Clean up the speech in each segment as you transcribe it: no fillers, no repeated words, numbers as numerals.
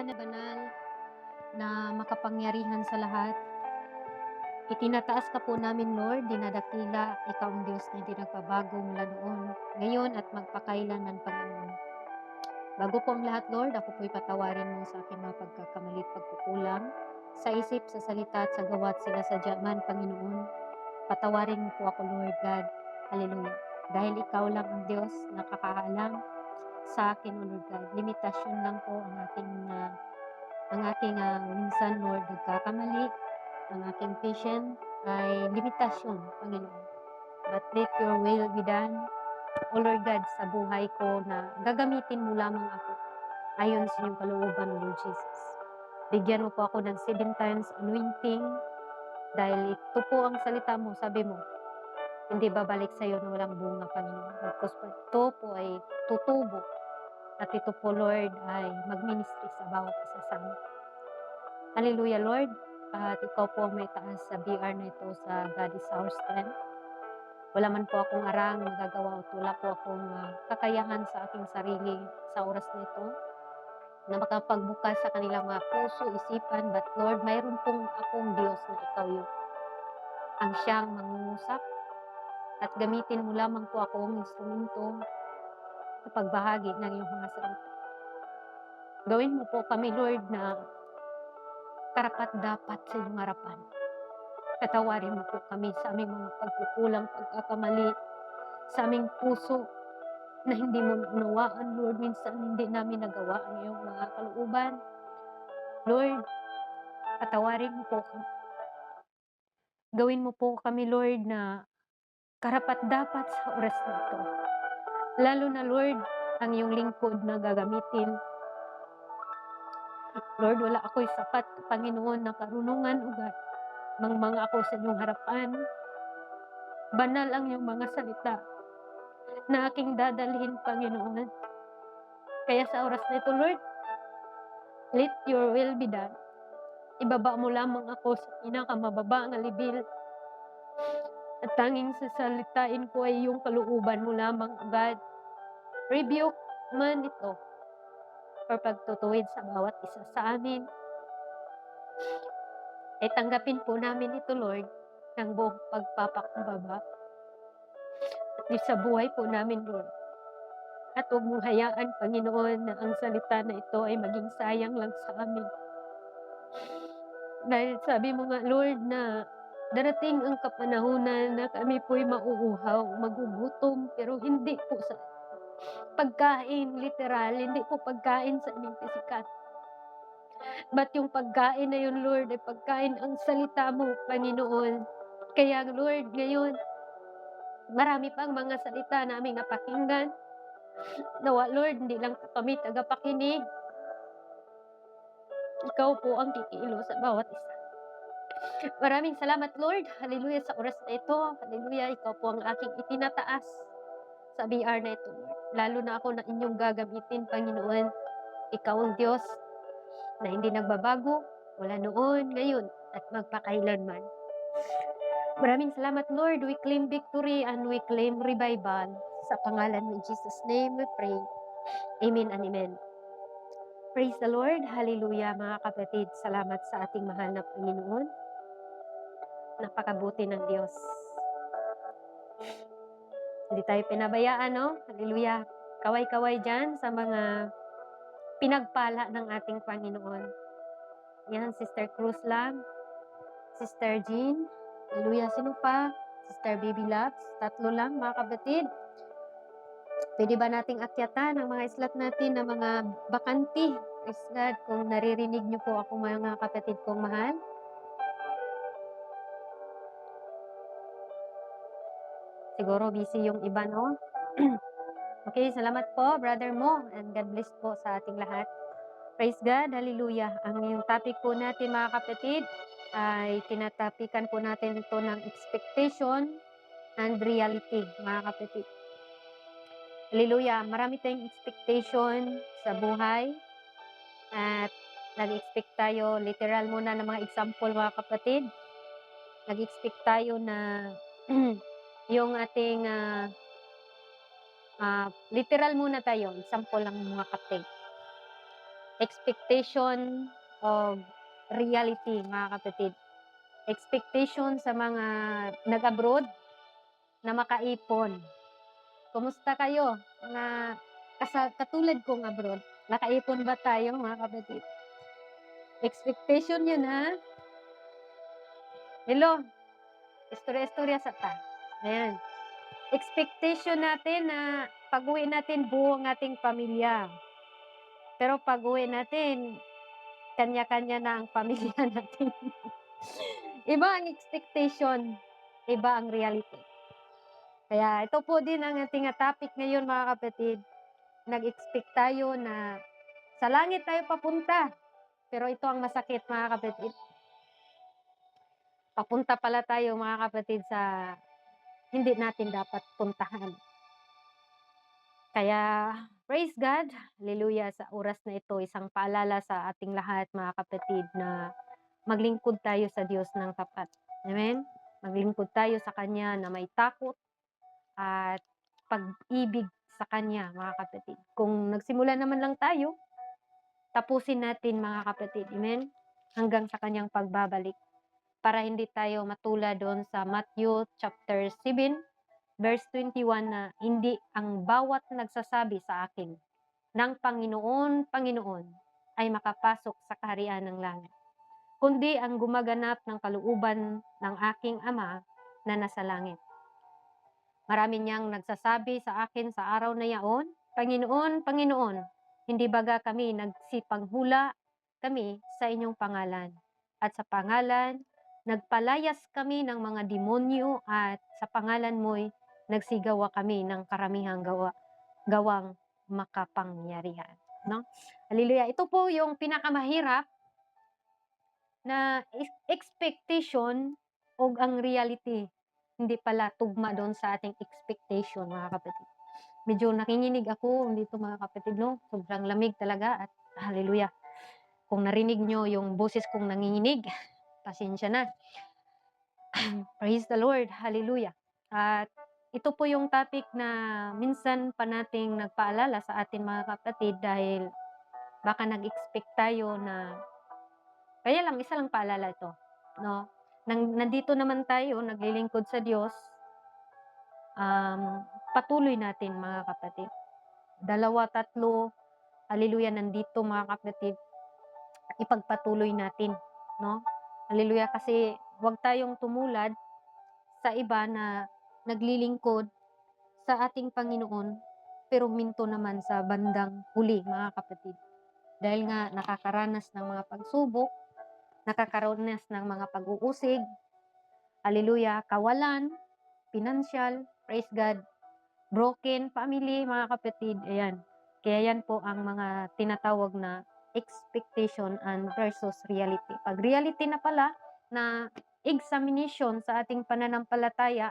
Na banal na makapangyarihan sa lahat, itinataas ka po namin, Lord, dinadakila, ikaw ang Diyos na hindi nagbabago mula noon, ngayon at magpakailanman, Panginoon. Bago po ang lahat, Lord, ako po'y patawarin mo sa aking mga pagkakamali at pagkukulang, sa isip, sa salita at sa gawa't sila sa man, Panginoon. Patawarin mo po ako, Lord God. Hallelujah. Dahil ikaw lang ang Diyos na kakaalam sa akin, O Lord God. Limitasyon lang po ang aking minsan, Lord, nagkakamali. Ang aking patient ay limitasyon, Panginoon. But let your will be done, O Lord God, sa buhay ko na gagamitin mo lamang ako ayon sa iyong kalooban, Lord Jesus. Bigyan mo po ako ng 7 times anointing dahil ito po ang salita mo, sabi mo, hindi babalik sa iyo na walang bunga, Panginoon. Because ito po ay tutubo at ito po, Lord, ay magministry sa bawat isa sa amin. Hallelujah, Lord. At ikaw po ang may taas sa BR na ito sa God is our strength. Wala man po akong arang magagawa at wala po akong kakayahan sa aking sarili sa oras na ito na makapagbukas sa kanilang mga puso, isipan. But Lord, mayroon pong akong Diyos na ikaw yun. Ang siyang mangungusap at gamitin mo lamang po akong instrumento sa pagbahagi ng iyong mga salita. Gawin mo po kami, Lord, na karapat-dapat sa iyong harapan. Patawarin mo po kami sa aming mga pagkukulang, pagkakamali, sa aming puso na hindi mo naunawaan, Lord. Minsan hindi namin nagawa ang iyong mga kalooban. Lord, patawarin mo po kami. Gawin mo po kami, Lord, na karapat-dapat sa oras na ito. Lalo na, Lord, ang iyong lingkod na gagamitin. Lord, wala ako'y sapat, Panginoon, na karunungan o mga ako sa iyong harapan. Banal ang iyong mga salita na aking dadalhin, Panginoon. Kaya sa oras na ito, Lord, let your will be done. Ibaba mo lamang ako sa pinakamababa ng libil. At tanging sasalitain ko ay yung kalooban mo lamang, God. Rebuke man ito or pagtutuwid sa bawat isa sa amin. Ay tanggapin po namin ito, Lord, ng buong pagpapakumbaba. At sa buhay po namin, Lord. At huwag mong hayaan, Panginoon, na ang salita na ito ay maging sayang lang sa amin. Dahil sabi mo nga, Lord, na darating ang kapanahunan na kami po'y mauuhaw, magugutom, pero hindi po sa pagkain, literal, hindi po pagkain sa aming pisikal. But yung pagkain na yun, Lord, ay pagkain ang salita mo, Panginoon. Kaya, Lord, ngayon, marami pang mga salita na aming napakinggan. Nawa, Lord, hindi lang po kami tagapakinig. Ikaw po ang kikiilo sa bawat isa. Maraming salamat, Lord. Hallelujah sa oras na ito. Hallelujah, ikaw po ang aking itinataas sa BR na ito, Lord. Lalo na ako na inyong gagamitin, Panginoon. Ikaw ang Diyos na hindi nagbabago, wala noon, ngayon, at magpakailanman. Maraming salamat, Lord. We claim victory and we claim revival. Sa pangalan mo, in Jesus' name, we pray. Amen and amen. Praise the Lord. Hallelujah, mga kapatid. Salamat sa ating mahal na Panginoon. Napakabuti ng Diyos. Hindi tayo pinabayaan, no? Hallelujah. Kaway-kaway dyan sa mga pinagpala ng ating Panginoon. Yan, Sister Cruz lang. Sister Jean. Hallelujah. Sino pa? Sister Baby Loves. 3 lang, mga kapatid. Pwede ba nating akyatan ang mga islat natin na mga bakanti? Praise God, kung naririnig niyo po ako, mga kapatid kong mahal. Siguro busy yung iba, no? Okay, salamat po, Brother Mo, and God bless po sa ating lahat. Praise God, hallelujah. Ang yung topic po natin, mga kapatid, ay tinatapikan po natin ito ng expectation and reality, mga kapatid. Hallelujah, marami tayong expectation sa buhay at nag-expect tayo, literal muna ng mga example, mga kapatid. Nag-expect tayo na yung ating literal muna tayo, example lang, mga kapatid. expectation of reality, mga kapatid. Expectation sa mga nag-abroad na makaipon. Kumusta kayo? Mga katulad kong abroad, nakaipon ba tayo, mga kapatid? Expectation yun, ha? Hello, istorya-istorya sa ta. Ayan. Expectation natin na pag-uwi natin buo ang ating pamilya. Pero pag-uwi natin, kanya-kanya na ang pamilya natin. Iba ang expectation, iba ang reality. Kaya ito po din ang ating topic ngayon, mga kapatid. Nag-expect tayo na sa langit tayo papunta. Pero ito ang masakit, mga kapatid. Papunta pala tayo, mga kapatid, sa hindi natin dapat puntahan. Kaya, praise God, hallelujah, sa oras na ito, isang paalala sa ating lahat, mga kapatid, na maglingkod tayo sa Diyos ng tapat. Amen? Maglingkod tayo sa Kanya na may takot at pag-ibig sa Kanya, mga kapatid. Kung nagsimula naman lang tayo, tapusin natin, mga kapatid. Amen? Hanggang sa Kanyang pagbabalik. Para hindi tayo matulad doon sa Matthew chapter 7, verse 21 na hindi ang bawat nagsasabi sa akin ng Panginoon, Panginoon ay makapasok sa kaharian ng langit, kundi ang gumaganap ng kalooban ng aking Ama na nasa langit. Marami niyang nagsasabi sa akin sa araw na yaon, Panginoon, Panginoon, hindi baga kami nagsipanghula kami sa inyong pangalan, at sa pangalan nagpalayas kami ng mga demonyo, at sa pangalan mo'y nagsigawa kami ng karamihang gawang makapangyarihan. No? Hallelujah. Ito po yung pinakamahirap na expectation o ang reality. Hindi pala tugma doon sa ating expectation, mga kapatid. Medyo nakinginig ako dito, mga kapatid, no? Sobrang lamig talaga, at hallelujah. Kung narinig nyo yung boses kong nanginginig, pasensya na. Praise the Lord. Hallelujah. At ito po yung topic na minsan pa nating nagpaalala sa atin, mga kapatid, dahil baka nag-expect tayo na, kaya lang, isa lang paalala ito, no? Nandito naman tayo, naglilingkod sa Diyos, patuloy natin, mga kapatid. 2, 3, hallelujah, nandito, mga kapatid, ipagpatuloy natin, no? Hallelujah, kasi huwag tayong tumulad sa iba na naglilingkod sa ating Panginoon, pero minto naman sa bandang huli, mga kapatid. Dahil nga nakakaranas ng mga pagsubok, nakakaranas ng mga pag-uusig, hallelujah, kawalan, financial, praise God, broken family, mga kapatid, ayan. Kaya yan po ang mga tinatawag na expectation and versus reality. Pag reality na pala na examination sa ating pananampalataya,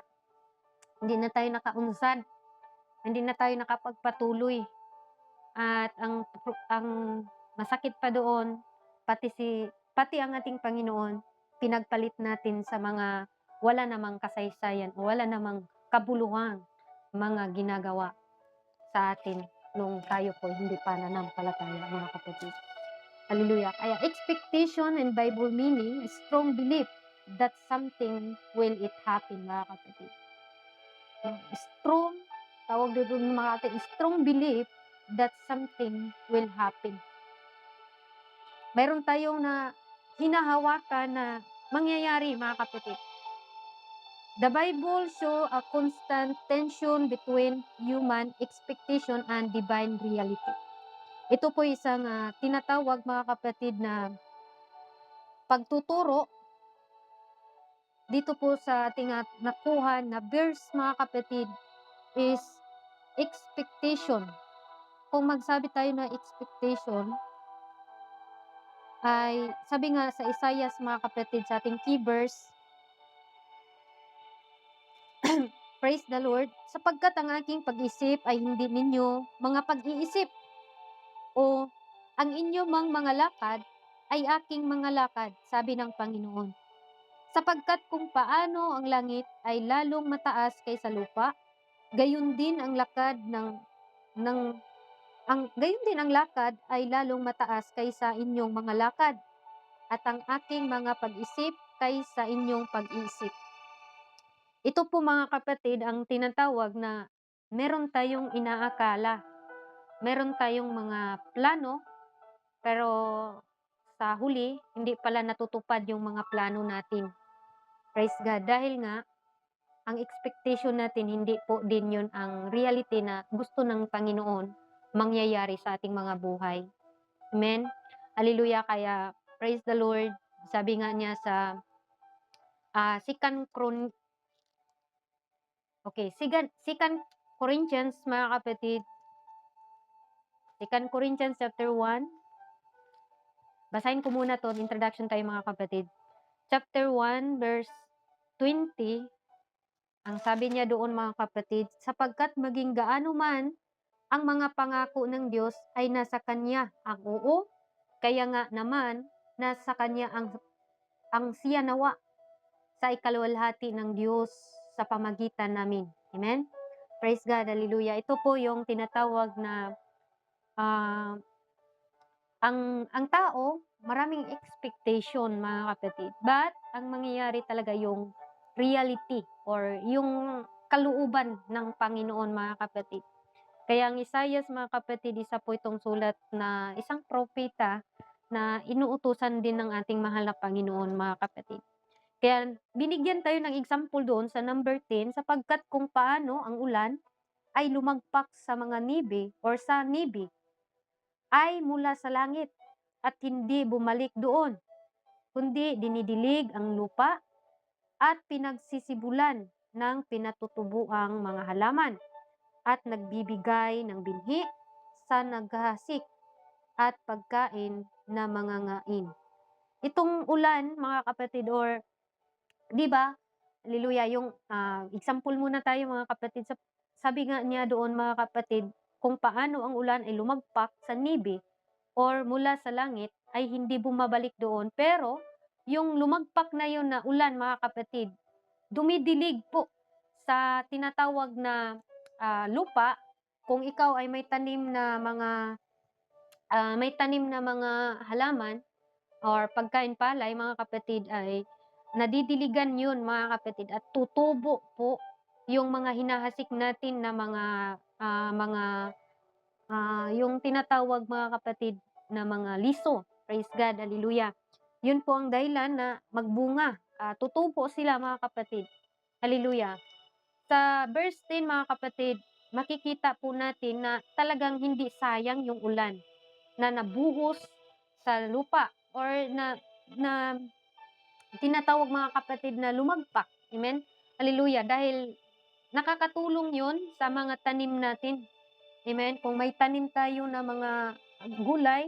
hindi na tayo nakaunsad, hindi na tayo nakapagpatuloy. At ang masakit pa doon, pati ang ating Panginoon, pinagpalit natin sa mga wala namang kasaysayan o wala namang kabuluhang mga ginagawa sa atin nung tayo po hindi pa nanampalataya, mga kapatid. Hallelujah. Kaya expectation and Bible meaning, strong belief that something will it happen, mga kapatid. Strong, tawag dito ng mga kapatid, strong belief that something will happen. Mayroon tayong na hinahawakan na mangyayari, mga kapatid. The Bible show a constant tension between human expectation and divine reality. Ito po isang tinatawag, mga kapatid, na pagtuturo dito po sa ating nakuha na verse, mga kapatid, is expectation. Kung magsabi tayo na expectation, ay sabi nga sa Isaiah, mga kapatid, sa ating key verse, praise the Lord, sapagkat ang aking pag-isip ay hindi ninyo mga pag-iisip, o ang inyo mga lakad ay aking mga lakad, sabi ng Panginoon. Sapagkat kung paano ang langit ay lalong mataas kaysa lupa, gayon din ang lakad ng Gayon din ang lakad ay lalong mataas kaysa inyong mga lakad, at ang aking mga pag-isip kaysa inyong pag-iisip. Ito po mga kapatid ang tinatawag na meron tayong inaakala, meron tayong mga plano, pero sa huli hindi pala natutupad yung mga plano natin. Praise God, dahil nga ang expectation natin hindi po din yun ang reality na gusto ng Panginoon mangyayari sa ating mga buhay. Amen? Hallelujah. Kaya praise the Lord. Sabi nga niya sa Second Corinthians, mga kapatid, Second Corinthians chapter 1. Basahin ko muna to, introduction tayo mga kapatid. Chapter 1 verse 20. Ang sabi niya doon mga kapatid, sapagkat maging gaano man ang mga pangako ng Diyos ay nasa Kanya ang oo, kaya nga naman nasa Kanya ang siya nawa sa ikaluwalhati ng Diyos sa pamagitan namin. Amen? Praise God, hallelujah. Ito po yung tinatawag na ang tao, maraming expectation mga kapatid. But, ang mangyayari talaga yung reality or yung kalooban ng Panginoon mga kapatid. Kaya ang Isaiah mga kapatid, isa po itong sulat na isang propeta na inuutusan din ng ating mahal na Panginoon mga kapatid. Kaya binigyan tayo ng example doon sa number 10, sapagkat kung paano ang ulan ay lumagpak sa mga nibi or sa nibi ay mula sa langit at hindi bumalik doon, kundi dinidilig ang lupa at pinagsisibulan ng pinatutubuang mga halaman at nagbibigay ng binhi sa naghahasik at pagkain na mga ngain. Itong ulan, mga kapatid, or di ba? Hallelujah, yung example muna tayo mga kapatid. Sabi nga niya doon mga kapatid, kung paano ang ulan ay lumagpak sa nibi or mula sa langit ay hindi bumabalik doon. Pero yung lumagpak na yun na ulan mga kapatid, dumidilig po sa tinatawag na lupa. Kung ikaw ay may tanim na mga halaman or pagkain palay mga kapatid, ay nadidiligan yun mga kapatid at tutubo po yung mga hinahasik natin na yung tinatawag mga kapatid na mga liso. Praise God, hallelujah. Yun po ang dahilan na magbunga. Tutubo sila mga kapatid. Hallelujah. Sa verse 10 mga kapatid, makikita po natin na talagang hindi sayang yung ulan na nabuhos sa lupa or na tinatawag mga kapatid na lumagpak. Amen? Hallelujah. Dahil nakakatulong yun sa mga tanim natin. Amen? Kung may tanim tayo na mga gulay,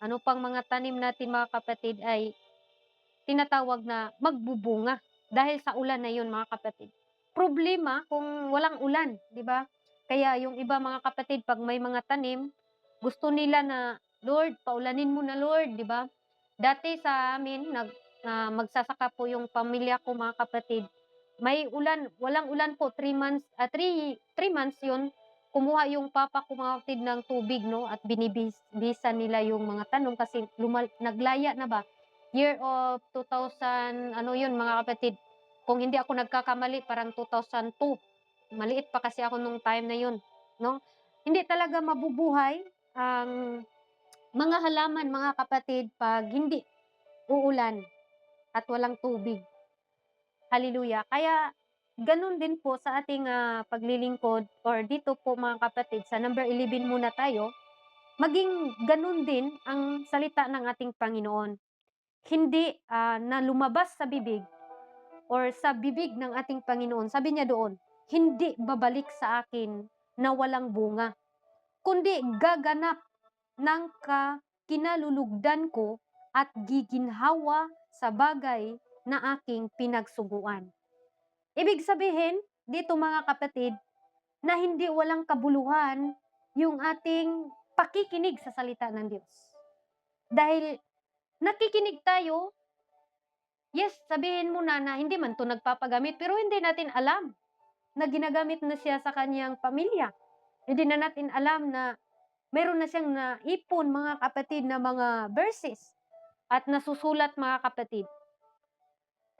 ano pang mga tanim natin mga kapatid ay tinatawag na magbubunga dahil sa ulan na yun mga kapatid. Problema kung walang ulan, di ba? Kaya yung iba mga kapatid, pag may mga tanim, gusto nila na, Lord, paulanin mo na Lord, di ba? Dati sa amin, magsasaka po yung pamilya ko mga kapatid. May ulan, walang ulan po, 3 months, 3 months yun, kumuha yung papa ko mga kapatid ng tubig, no? At binibisa nila yung mga tanong kasi naglaya na ba? Year of 2000, ano yun mga kapatid, kung hindi ako nagkakamali, parang 2002. Maliit pa kasi ako nung time na yun, no? Hindi talaga mabubuhay ang mga halaman mga kapatid pag hindi uulan at walang tubig. Hallelujah. Kaya ganun din po sa ating paglilingkod or dito po mga kapatid, sa number 11 muna tayo, maging ganun din ang salita ng ating Panginoon. Hindi na lumabas sa bibig or sa bibig ng ating Panginoon. Sabi niya doon, hindi babalik sa akin na walang bunga, kundi gaganap ng kinalulugdan ko at giginhawa sa bagay na aking pinagsuguan. Ibig sabihin, dito mga kapatid, na hindi walang kabuluhan yung ating pakikinig sa salita ng Diyos. Dahil nakikinig tayo, yes, sabihin mo na hindi man to nagpapagamit, pero hindi natin alam na ginagamit na siya sa kanyang pamilya. Hindi na natin alam na Meron na siyang naipon mga kapatid na mga verses at nasusulat mga kapatid.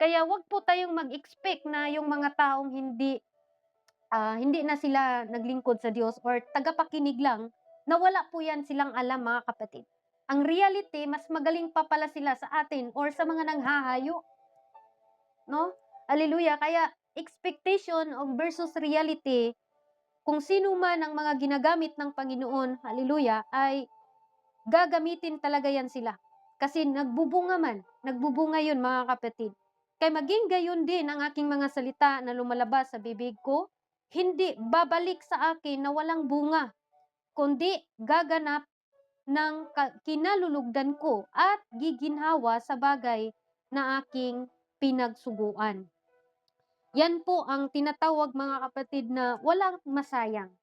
Kaya wag po tayong mag-expect na yung mga taong hindi na sila naglingkod sa Diyos or tagapakinig lang, na wala po yan silang alam mga kapatid. Ang reality, mas magaling pa pala sila sa atin or sa mga nanghahayo, no? Hallelujah. Kaya expectation versus reality, kung sino man ang mga ginagamit ng Panginoon, hallelujah, ay gagamitin talaga yan sila. Kasi nagbubunga yun mga kapatid. Kaya maging gayon din ang aking mga salita na lumalabas sa bibig ko, hindi babalik sa akin na walang bunga, kundi gaganap ng kinalulugdan ko at giginhawa sa bagay na aking pinagsuguan. Yan po ang tinatawag mga kapatid na walang masayang.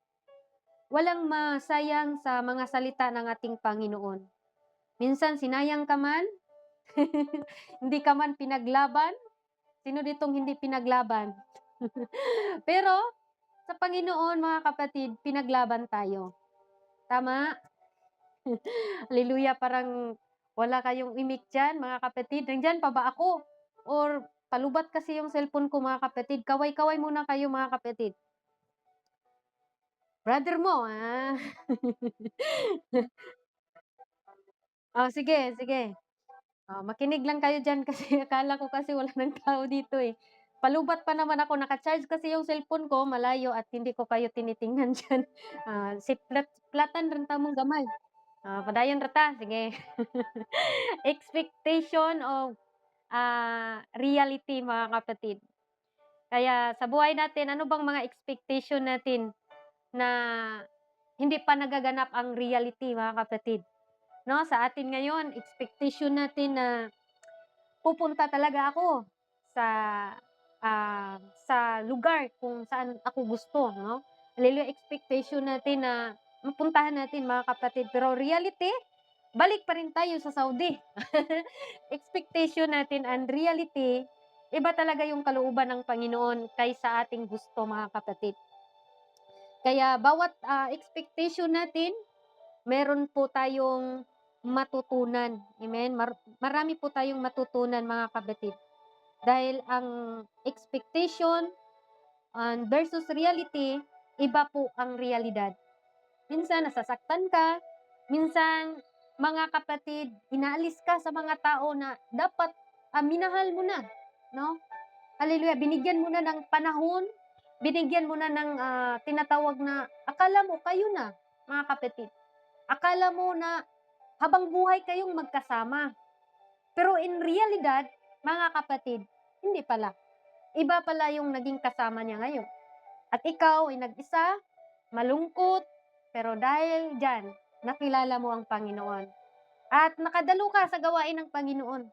Walang masayang sa mga salita ng ating Panginoon. Minsan sinayang ka man, hindi ka man pinaglaban. Sino ditong hindi pinaglaban? Pero sa Panginoon mga kapatid, pinaglaban tayo. Tama? Hallelujah, parang wala kayong imik dyan mga kapatid. Nandyan pa ba ako? Or palubat kasi yung cellphone ko mga kapatid. Kaway-kaway muna kayo mga kapatid. Brother mo, ah. Oh, sige, sige. Oh, makinig lang kayo diyan kasi akala ko kasi wala ng tao dito, eh. Palubat pa naman ako, naka-charge kasi yung cellphone ko malayo at hindi ko kayo tinitingnan diyan. Siplatan rin ta mong gamay. Padayon ra ta, sige. Expectation of, reality mga kapatid. Kaya sa buhay natin, ano bang mga expectation natin na hindi pa nagaganap ang reality mga kapatid, 'no? Sa atin ngayon, expectation natin na pupunta talaga ako sa, sa lugar kung saan ako gusto, 'no? Hallelujah, expectation natin na mapuntahan natin mga kapatid, pero reality, balik pa rin tayo sa Saudi. Expectation natin and reality, iba talaga yung kalooban ng Panginoon kaysa ating gusto mga kapatid. Kaya bawat, expectation natin, meron po tayong matutunan. Amen? Marami po tayong matutunan mga kapatid. Dahil ang expectation versus reality, iba po ang realidad. Minsan nasasaktan ka, minsan mga kapatid, inaalis ka sa mga tao na dapat minahal mo na, no? Hallelujah, binigyan mo na ng panahon, binigyan mo na ng tinatawag na akala mo kayo na, mga kapatid. Akala mo na habang buhay kayong magkasama. Pero in realidad, mga kapatid, hindi pala. Iba pala yung naging kasama niya ngayon. At ikaw ay nag-isa, malungkot, pero dahil dyan, nakilala mo ang Panginoon. At nakadalo ka sa gawain ng Panginoon.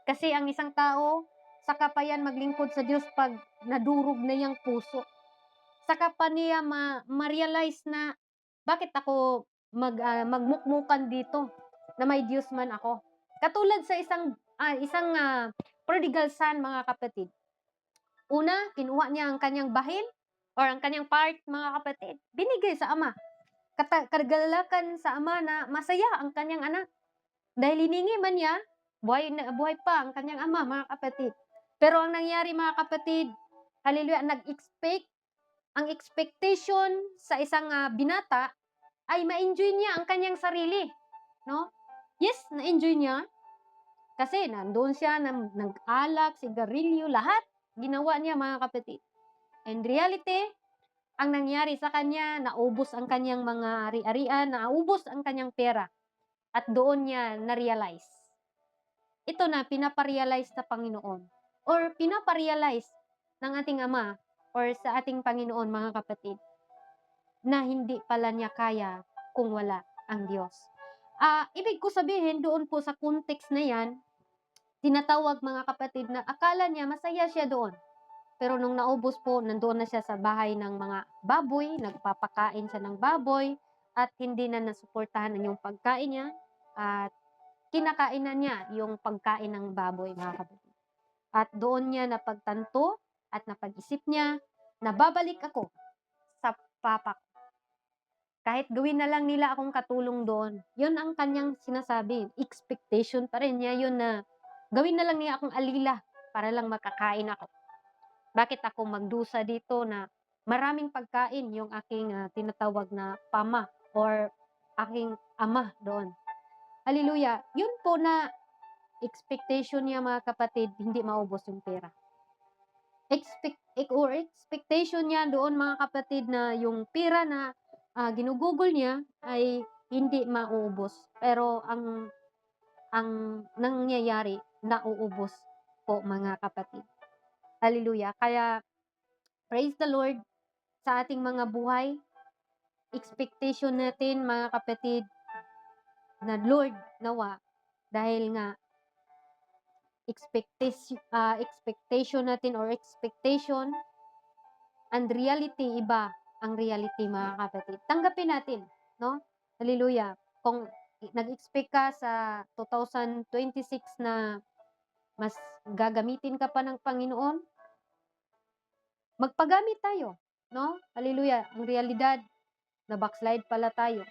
Kasi ang isang tao, saka pa yan maglingkod sa Diyos pag nadurog na yung puso. Saka pa niya ma-realize na bakit ako magmukmukan dito na may Diyos man ako. Katulad sa isang prodigal son mga kapatid. Una, kinuha niya ang kanyang bahin or ang kanyang part mga kapatid. Binigay sa ama. Kagalakan sa ama na masaya ang kanyang anak. Dahil hiningi man niya, buhay pa ang kanyang ama mga kapatid. Pero ang nangyari mga kapatid, hallelujah, ang expectation sa isang binata ay ma-enjoy niya ang kanyang sarili, no? Yes, na-enjoy niya kasi nandoon siya nag-alak, sigarilyo, lahat ginawa niya mga kapatid. In reality, ang nangyari sa kanya, naubos ang kanyang mga ari-arian, naubos ang kanyang pera at doon niya na-realize. Ito na pinapa-realize sa Panginoon or pinapa-realize ng ating Ama or sa ating Panginoon mga kapatid na hindi pala niya kaya kung wala ang Diyos. Ibig ko sabihin doon po sa context na yan, tinatawag mga kapatid na akala niya masaya siya doon. Pero nung naubos po, nandoon na siya sa bahay ng mga baboy, nagpapakain siya ng baboy, at hindi na nasuportahan ang yung pagkain niya, at kinakain na niya yung pagkain ng baboy, mga kapatid. At doon niya napagtanto at napag-isip niya na babalik ako sa papa ko. Kahit gawin na lang nila akong katulong doon. Yun ang kanyang sinasabi. Expectation pa rin niya yun na gawin na lang niya akong alila para lang makakain ako. Bakit ako magdusa dito na maraming pagkain yung aking tinatawag na pama or aking ama doon. Hallelujah. Yun po na expectation niya mga kapatid, hindi maubos yung pera. Expectation niya doon mga kapatid na yung pera na ginugugol niya ay hindi mauubos. Pero ang nangyayari, nauubos po mga kapatid. Hallelujah. Kaya praise the Lord sa ating mga buhay. Expectation natin mga kapatid na Lord nawa dahil nga expectation natin or expectation and reality iba ang reality mga kapatid. Tanggapin natin, no? Hallelujah. Kung nag-expect ka sa 2026 na mas gagamitin ka pa ng Panginoon, magpagamit tayo, no? Hallelujah. Ang realidad, na backslide pala tayo.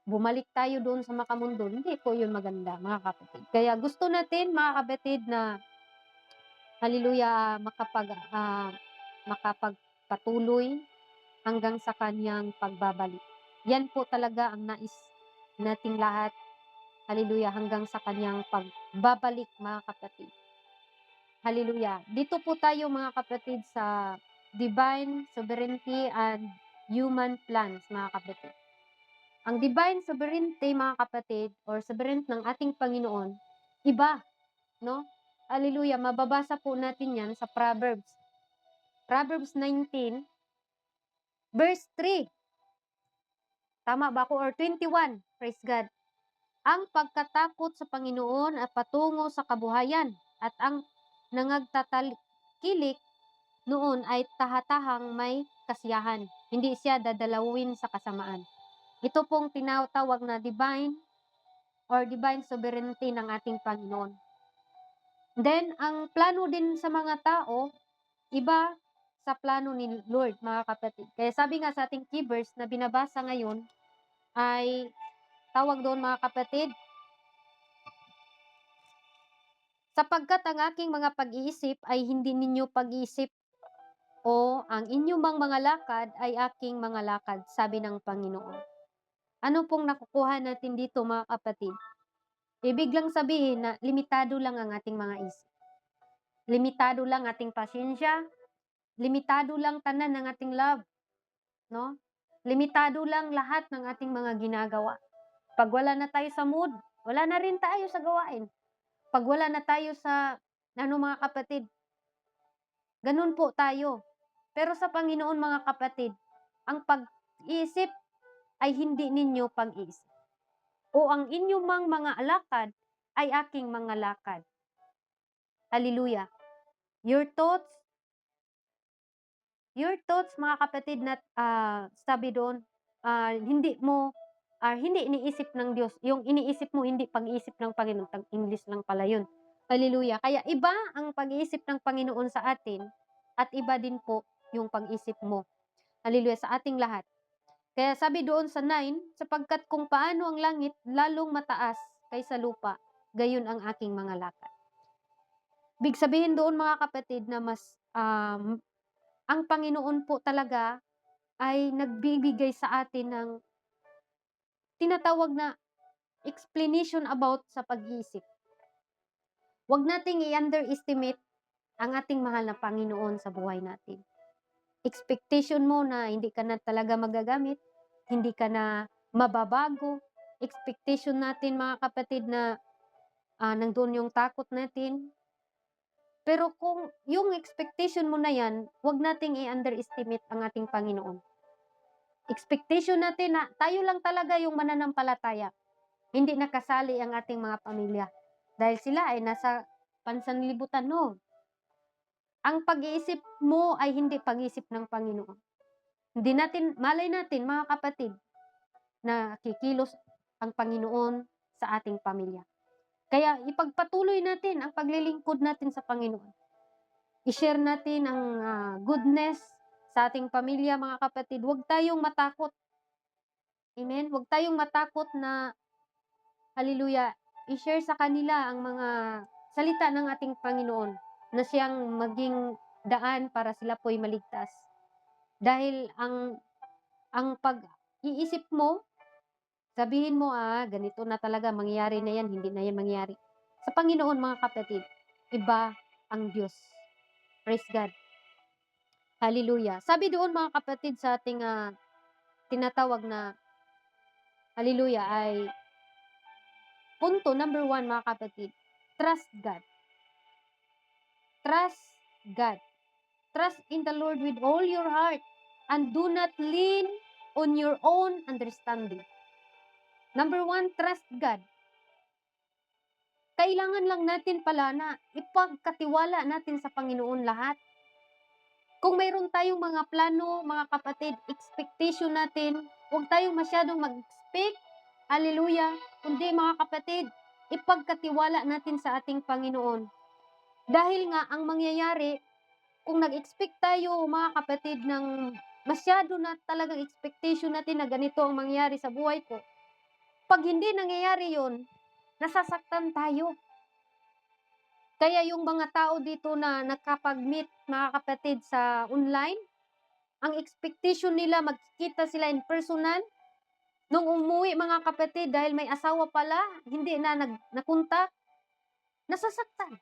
Bumalik tayo doon sa makamundo. Hindi po yun maganda, mga kapatid. Kaya gusto natin, mga kapatid, na hallelujah, makapagpatuloy hanggang sa kanyang pagbabalik. Yan po talaga ang nais nating lahat. Hallelujah, hanggang sa kanyang pagbabalik, mga kapatid. Hallelujah. Dito po tayo, mga kapatid, sa divine sovereignty and human plans, mga kapatid. Ang divine sovereignty, mga kapatid, or sovereignty ng ating Panginoon, iba, no? Hallelujah. Mababasa po natin yan sa Proverbs. Proverbs 19, verse 3. Tama ba ako? Or 21. Praise God. Ang pagkatakot sa Panginoon at patungo sa kabuhayan at ang nangagtatakilik noon ay tahatahang may kasiyahan. Hindi siya dadalawin sa kasamaan. Ito pong tinatawag na divine sovereignty ng ating Panginoon. Then, ang plano din sa mga tao, iba sa plano ni Lord, mga kapatid. Kaya sabi nga sa ating key verse na binabasa ngayon, ay tawag doon, mga kapatid, sapagkat ang aking mga pag-iisip ay hindi ninyo pag-iisip o ang inyong mga lakad ay aking mga lakad, sabi ng Panginoon. Ano pong nakukuha natin dito, mga kapatid? Ibig lang sabihin na limitado lang ang ating mga isip. Limitado lang ating pasyensya, limitado lang tanan ng ating love, no? Limitado lang lahat ng ating mga ginagawa. Pag wala na tayo sa mood, wala na rin tayo sa gawain. Pag wala na tayo sa, mga kapatid, ganun po tayo. Pero sa Panginoon, mga kapatid, ang pag-iisip ay hindi ninyo pag-iisip. O ang inyong mga alakad ay aking mga lakad. Hallelujah. Your thoughts, mga kapatid, na sabi doon, hindi iniisip ng Diyos. Yung iniisip mo, hindi pag-iisip ng Panginoon. English lang pala yun. Hallelujah. Kaya iba ang pag-iisip ng Panginoon sa atin at iba din po yung pag-isip mo. Hallelujah. Sa ating lahat. Kaya sabi doon sa 9, sapagkat kung paano ang langit lalong mataas kaysa lupa, gayon ang aking mga lakad. Big sabihin doon, mga kapatid, na mas ang Panginoon po talaga ay nagbibigay sa atin ng tinatawag na explanation about sa pag-iisip. Huwag nating i-underestimate ang ating mahal na Panginoon sa buhay natin. Expectation mo na hindi ka na talaga magagamit, hindi ka na mababago. Expectation natin, mga kapatid, na nandun yung takot natin. Pero kung yung expectation mo na yan, huwag nating i-underestimate ang ating Panginoon. Expectation natin na tayo lang talaga yung mananampalataya. Hindi nakasali ang ating mga pamilya. Dahil sila ay nasa pansanlibutan, no? Ang pag-iisip mo ay hindi pag-iisip ng Panginoon. Hindi natin, malay natin, mga kapatid, na kikilos ang Panginoon sa ating pamilya. Kaya ipagpatuloy natin ang paglilingkod natin sa Panginoon. I-share natin ang goodness sa ating pamilya, mga kapatid. Huwag tayong matakot. Amen? Huwag tayong matakot na, hallelujah, i-share sa kanila ang mga salita ng ating Panginoon na siyang maging daan para sila po'y maligtas. Dahil ang pag-iisip mo, sabihin mo, ganito na talaga, mangyayari na yan, hindi na yan mangyayari. Sa Panginoon, mga kapatid, iba ang Diyos. Praise God. Hallelujah. Sabi doon, mga kapatid, sa ating tinatawag na hallelujah ay punto number 1, mga kapatid, trust God. Trust God. Trust in the Lord with all your heart and do not lean on your own understanding. Number 1, trust God. Kailangan lang natin pala na ipagkatiwala natin sa Panginoon lahat. Kung mayroon tayong mga plano, mga kapatid, expectation natin, huwag tayong masyadong mag-expect, hallelujah, kundi mga kapatid, ipagkatiwala natin sa ating Panginoon. Dahil nga, ang mangyayari, kung nag-expect tayo, mga kapatid, ng masyado na talagang expectation natin na ganito ang mangyayari sa buhay ko, pag hindi nangyayari yon, nasasaktan tayo. Kaya yung mga tao dito na nakapag-meet, mga kapatid, sa online, ang expectation nila, magkikita sila in personal. Nung umuwi, mga kapatid, dahil may asawa pala, hindi na nakunta, nasasaktan.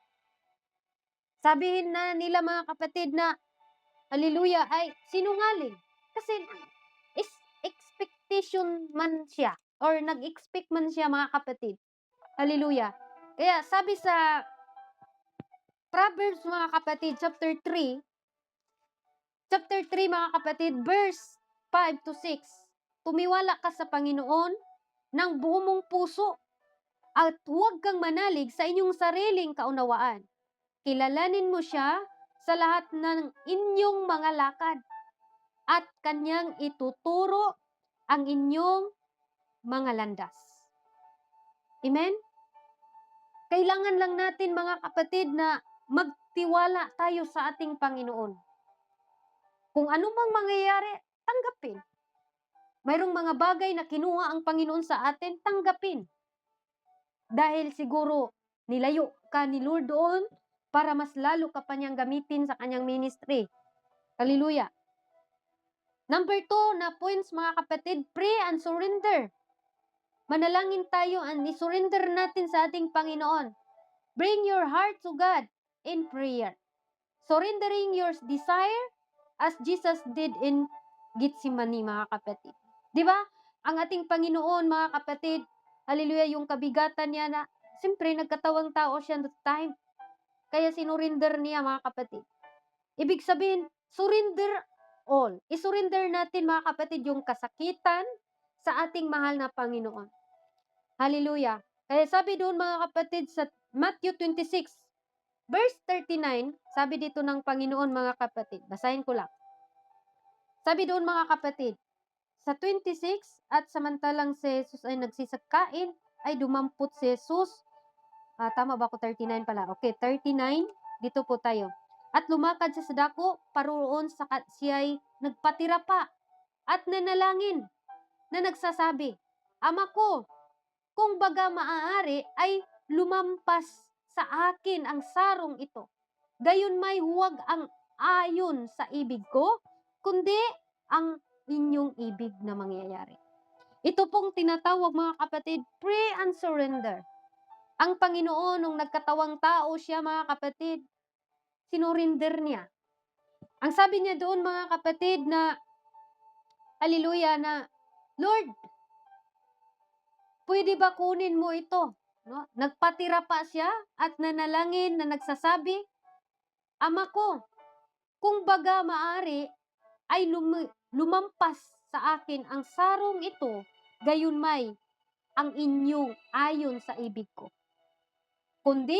Sabihin na nila, mga kapatid, na hallelujah, ay sinungaling. Kasi is expectation man siya, or nag-expect man siya, mga kapatid. Hallelujah. Kaya sabi sa Proverbs, mga kapatid, chapter 3, mga kapatid, verse 5 to 6, tumiwala ka sa Panginoon ng buong mong puso at huwag kang manalig sa inyong sariling kaunawaan. Kilalanin mo siya sa lahat ng inyong mga lakad at kanyang ituturo ang inyong mga landas. Amen? Kailangan lang natin, mga kapatid, na magtiwala tayo sa ating Panginoon. Kung ano mang mangyayari, tanggapin. Mayroong mga bagay na kinuha ang Panginoon sa atin, tanggapin. Dahil siguro nilayo ka ni Lord doon para mas lalo ka pa niyang gamitin sa kanyang ministry. Hallelujah. Number 2 na points, mga kapatid, pray and surrender. Manalangin tayo and i-surrender natin sa ating Panginoon. Bring your heart to God in prayer. Surrendering your desire as Jesus did in Gethsemane, mga kapatid. Di ba? Ang ating Panginoon, mga kapatid, hallelujah, yung kabigatan niya na, siyempre, nagkatawang tao siya that time. Kaya sinurinder niya, mga kapatid. Ibig sabihin, surrender all. I-surrender natin, mga kapatid, yung kasakitan sa ating mahal na Panginoon. Hallelujah. Kaya sabi doon, mga kapatid, sa Matthew 26, verse 39, sabi dito ng Panginoon, mga kapatid. Basahin ko lang. Sabi doon, mga kapatid, sa 26, at samantalang si Jesus ay nagsisakain, ay dumampot si Jesus. Tama ba ako? 39 pala. Okay, 39. Dito po tayo. At lumakad siya sa dako, paroon siya ay nagpatira pa at nanalangin na nagsasabi, Ama ko, kung baga maaari ay lumampas sa akin ang sarong ito. Gayon may huwag ang ayon sa ibig ko, kundi ang inyong ibig na mangyayari. Ito pong tinatawag, mga kapatid, pray and surrender. Ang Panginoon, nung nagkatawang tao siya, mga kapatid, sinurinder niya. Ang sabi niya doon, mga kapatid, na hallelujah, na Lord, pwede ba kunin mo ito? No? Nagpatira pa siya at nanalangin na nagsasabi, Ama ko, kung baga maari, ay lumampas sa akin ang sarong ito, gayon may ang inyong ayon sa ibig ko, kundi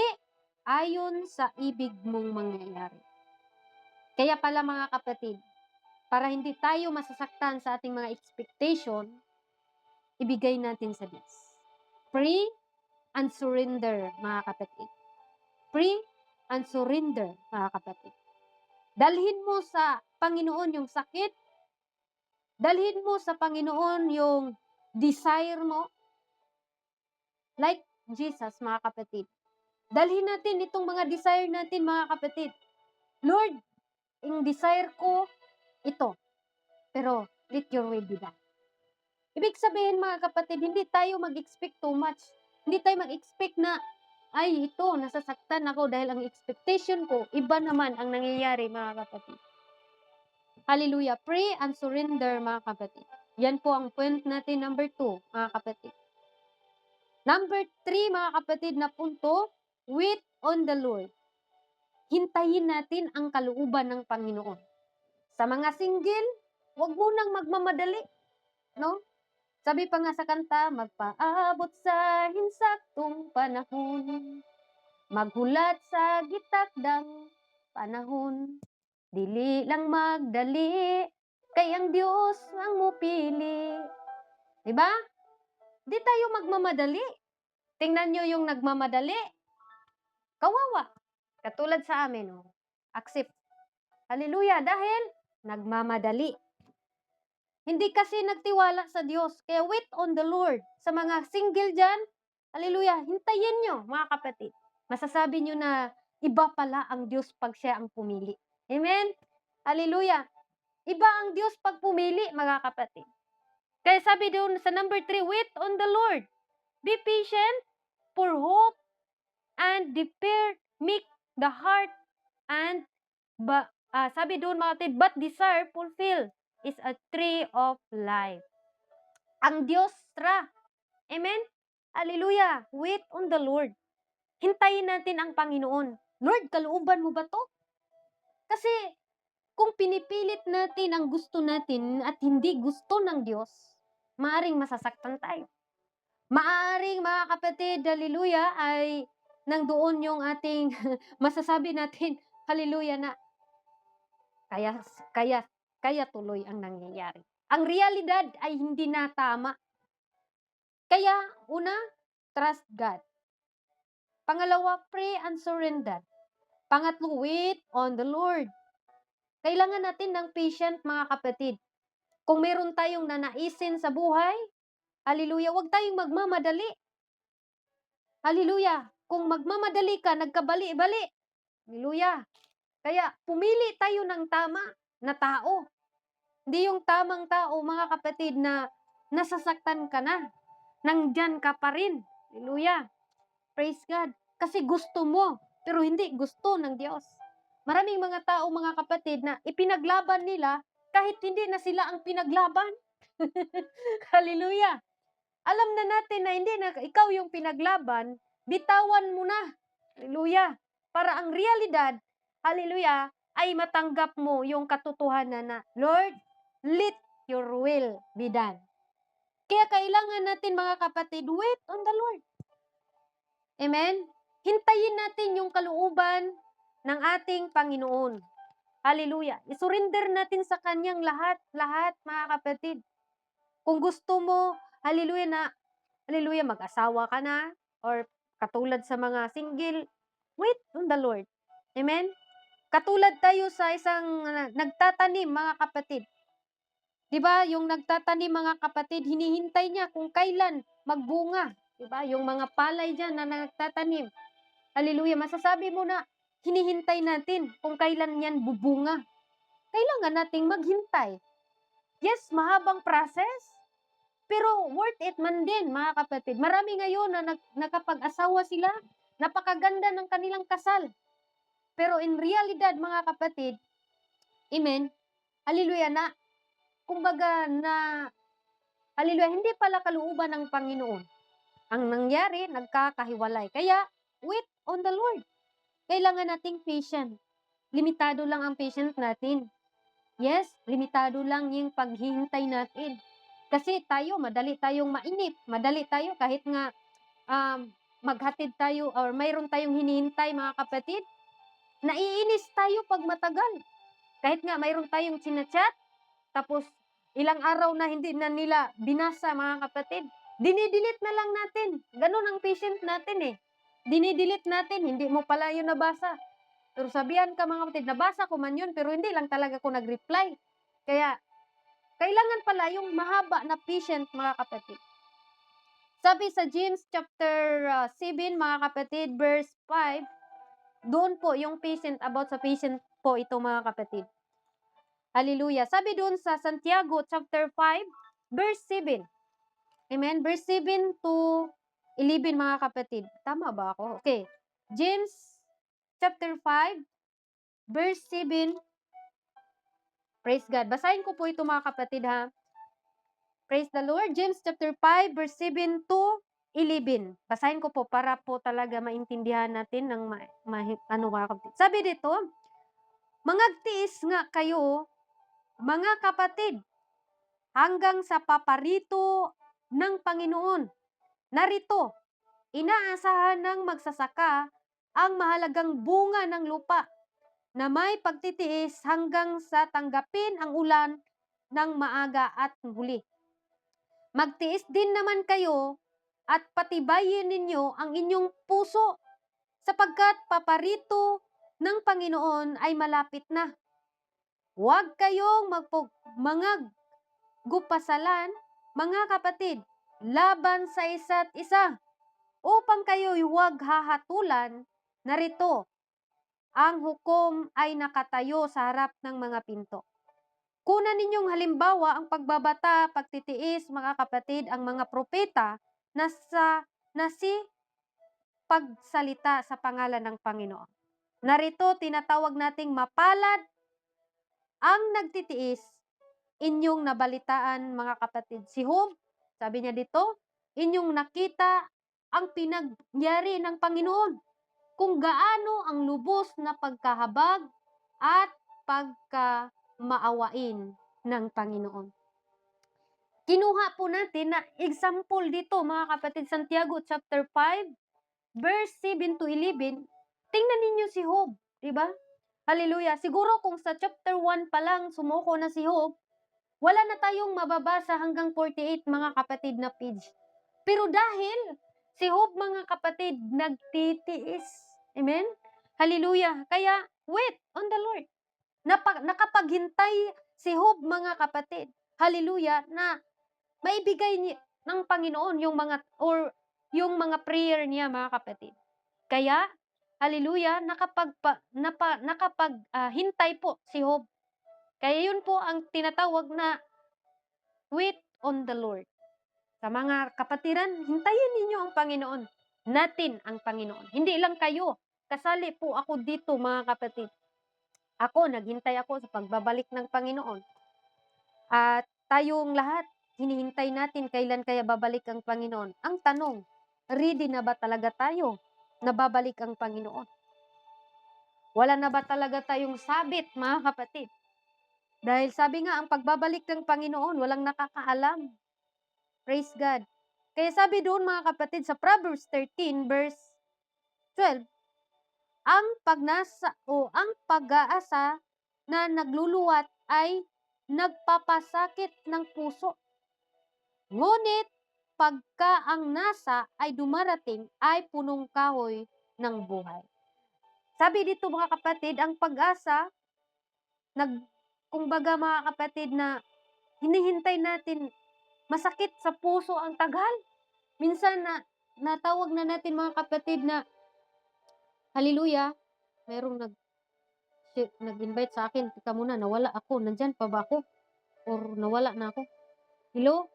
ayon sa ibig mong mangyayari. Kaya pala, mga kapatid, para hindi tayo masasaktan sa ating mga expectation, ibigay natin sa Diyos. Pray and surrender, mga kapatid. Pray and surrender, mga kapatid. Dalhin mo sa Panginoon yung sakit. Dalhin mo sa Panginoon yung desire mo, like Jesus, mga kapatid. Dalhin natin itong mga desire natin, mga kapatid. Lord, yung desire ko, ito. Pero, let your will be done. Ibig sabihin, mga kapatid, hindi tayo mag-expect too much. Hindi tayo mag-expect na, ay, ito, nasasaktan ako dahil ang expectation ko, iba naman ang nangyayari, mga kapatid. Hallelujah. Pray and surrender, mga kapatid. Yan po ang point natin, number 2, mga kapatid. Number 3, mga kapatid, na punto, wait on the Lord. Hintayin natin ang kalooban ng Panginoon. Sa mga single, huwag munang magmamadali, no? Sabi pa nga sa kanta, magpaabot sa hinsaktong panahon, maghulat sa gitakdang panahon, dili lang magdali, kay ang Diyos ang mupili. Diba? Di tayo magmamadali. Tingnan nyo yung nagmamadali. Kawawa. Katulad sa amin, oh. Accept. Hallelujah. Dahil nagmamadali. Hindi kasi nagtiwala sa Diyos. Kaya wait on the Lord. Sa mga single dyan, hallelujah, hintayin nyo, mga kapatid. Masasabi nyo na iba pala ang Diyos pag siya ang pumili. Amen? Hallelujah. Iba ang Diyos pag pumili, mga kapatid. Kaya sabi doon sa number 3, wait on the Lord. Be patient for hope and defer, make the heart and sabi doon, mga kapatid, but desire fulfill is a tree of life. Ang Diyos tra. Amen? Hallelujah. Wait on the Lord. Hintayin natin ang Panginoon. Lord, kalooban mo ba to? Kasi kung pinipilit natin ang gusto natin at hindi gusto ng Diyos, maaring masasaktan tayo. Maaring, mga kapatid, hallelujah, ay nangdoon yung ating masasabi natin, hallelujah, na kaya tuloy ang nangyayari. Ang realidad ay hindi na tama. Kaya, una, trust God. Pangalawa, pray and surrender. Pangatlo, wait on the Lord. Kailangan natin ng patient, mga kapatid. Kung meron tayong nanaisin sa buhay, hallelujah, huwag tayong magmamadali. Hallelujah. Kung magmamadali ka, nagkabali-bali. Hallelujah. Kaya, pumili tayo ng tama na tao. Hindi yung tamang tao, mga kapatid, na nasasaktan ka na. Nandyan ka pa rin. Hallelujah. Praise God. Kasi gusto mo, pero hindi gusto ng Diyos. Maraming mga tao, mga kapatid, na ipinaglaban nila kahit hindi na sila ang pinaglaban. Hallelujah. Alam na natin na hindi na ikaw yung pinaglaban, bitawan mo na. Hallelujah. Para ang realidad, hallelujah, ay matanggap mo yung katotohanan na, Lord, let your will be done. Kaya kailangan natin, mga kapatid, wait on the Lord. Amen? Hintayin natin yung kalooban ng ating Panginoon. Hallelujah. Isurrender natin sa Kanyang lahat, mga kapatid. Kung gusto mo, hallelujah, mag-asawa ka na, or katulad sa mga single, wait on the Lord. Amen? Katulad tayo sa isang nagtatanim, mga kapatid. Diba, yung nagtatanim, mga kapatid, hinihintay niya kung kailan magbunga. Diba, yung mga palay dyan na nagtatanim. Hallelujah, masasabi mo na hinihintay natin kung kailan yan bubunga. Kailangan nating maghintay. Yes, mahabang process, pero worth it man din, mga kapatid. Marami ngayon na nakapag-asawa sila, napakaganda ng kanilang kasal. Pero in realidad, mga kapatid, amen, hallelujah, na kumbaga na, hallelujah, hindi pala kalooban ng Panginoon. Ang nangyari, nagkakahiwalay. Kaya, wait on the Lord. Kailangan nating patient. Limitado lang ang patient natin. Yes, limitado lang yung paghihintay natin. Kasi tayo, madali tayong mainip. Madali tayo kahit nga maghatid tayo or mayroon tayong hinihintay, mga kapatid. Naiinis tayo pag matagal. Kahit nga mayroon tayong sinachat, tapos ilang araw na hindi na nila binasa, mga kapatid. Dinidelete na lang natin. Ganun ang patient natin eh. Dinidelete natin, hindi mo pala yun nabasa. Pero sabihan ka, mga kapatid, nabasa ko man yun, pero hindi lang talaga ako nag-reply. Kaya, Kailangan pala yung mahaba na patient, mga kapatid. Sabi sa James chapter 7, mga kapatid, verse 5, doon po yung patient, about sa patient po ito, mga kapatid. Hallelujah. Sabi doon sa Santiago chapter 5, verse 7. Amen? Verse 7 to 11, mga kapatid. Tama ba ako? Okay. James chapter 5, verse 7. Praise God. Basahin ko po ito, mga kapatid, ha. Praise the Lord. James chapter 5, verse 7 to 11. Basahin ko po para po talaga maintindihan natin ng ano, mga kapatid. Sabi dito, mangagtiis nga kayo, mga kapatid, hanggang sa paparito ng Panginoon. Narito, inaasahan ng magsasaka ang mahalagang bunga ng lupa na may pagtitiis hanggang sa tanggapin ang ulan ng maaga at huli. Magtiis din naman kayo at patibayin ninyo ang inyong puso sapagkat paparito ng Panginoon ay malapit na. Huwag kayong mga gupasalan, mga kapatid, laban sa isa't isa, upang kayo'y huwag hahatulan. Narito, ang hukom ay nakatayo sa harap ng mga pinto. Kunan ninyong halimbawa ang pagbabata, pagtitiis, mga kapatid, ang mga propeta na si pagsalita sa pangalan ng Panginoon. Narito, tinatawag nating mapalad ang nagtitiis, inyong nabalitaan, mga kapatid. Si Job, sabi niya dito, inyong nakita ang pinagyari ng Panginoon, kung gaano ang lubos na pagkahabag at pagkamaawain ng Panginoon. Kinuha po natin na example dito, mga kapatid, Santiago chapter 5, verse 7 to 11. Tingnan ninyo si Job, di ba? Hallelujah. Siguro kung sa chapter 1 pa lang sumuko na si Job, wala na tayong mababasa hanggang 48, mga kapatid, na page. Pero dahil si Job, mga kapatid, nagtitiis. Amen? Hallelujah. Kaya, wait on the Lord. Nakapaghintay si Job, mga kapatid. Hallelujah. Na maibigay ng Panginoon yung mga prayer niya, mga kapatid. Kaya, hallelujah, hintay po si Job. Kaya yun po ang tinatawag na wait on the Lord. Sa mga kapatiran, hintayin ninyo ang Panginoon. Natin ang Panginoon. Hindi lang kayo. Kasali po ako dito, mga kapatid. Naghintay ako sa pagbabalik ng Panginoon. At tayong lahat, hinihintay natin kailan kaya babalik ang Panginoon. Ang tanong, ready na ba talaga tayo na babalik ang Panginoon? Wala na ba talaga tayong sabit, mga kapatid? Dahil sabi nga, ang pagbabalik ng Panginoon, walang nakakaalam. Praise God. Kaya sabi doon, mga kapatid, sa Proverbs 13, verse 12, ang pag-aasa na nagluluwat ay nagpapasakit ng puso. Ngunit, pagka ang nasa ay dumarating, ay punong kahoy ng buhay. Sabi dito, mga kapatid, ang pag-asa, kumbaga, mga kapatid, na hinihintay natin, masakit sa puso ang tagal. Minsan natawag na natin, mga kapatid, na hallelujah, merong nag-invite sa akin, tika muna, nawala ako, nandyan pa ba ako? Or nawala na ako? Hello?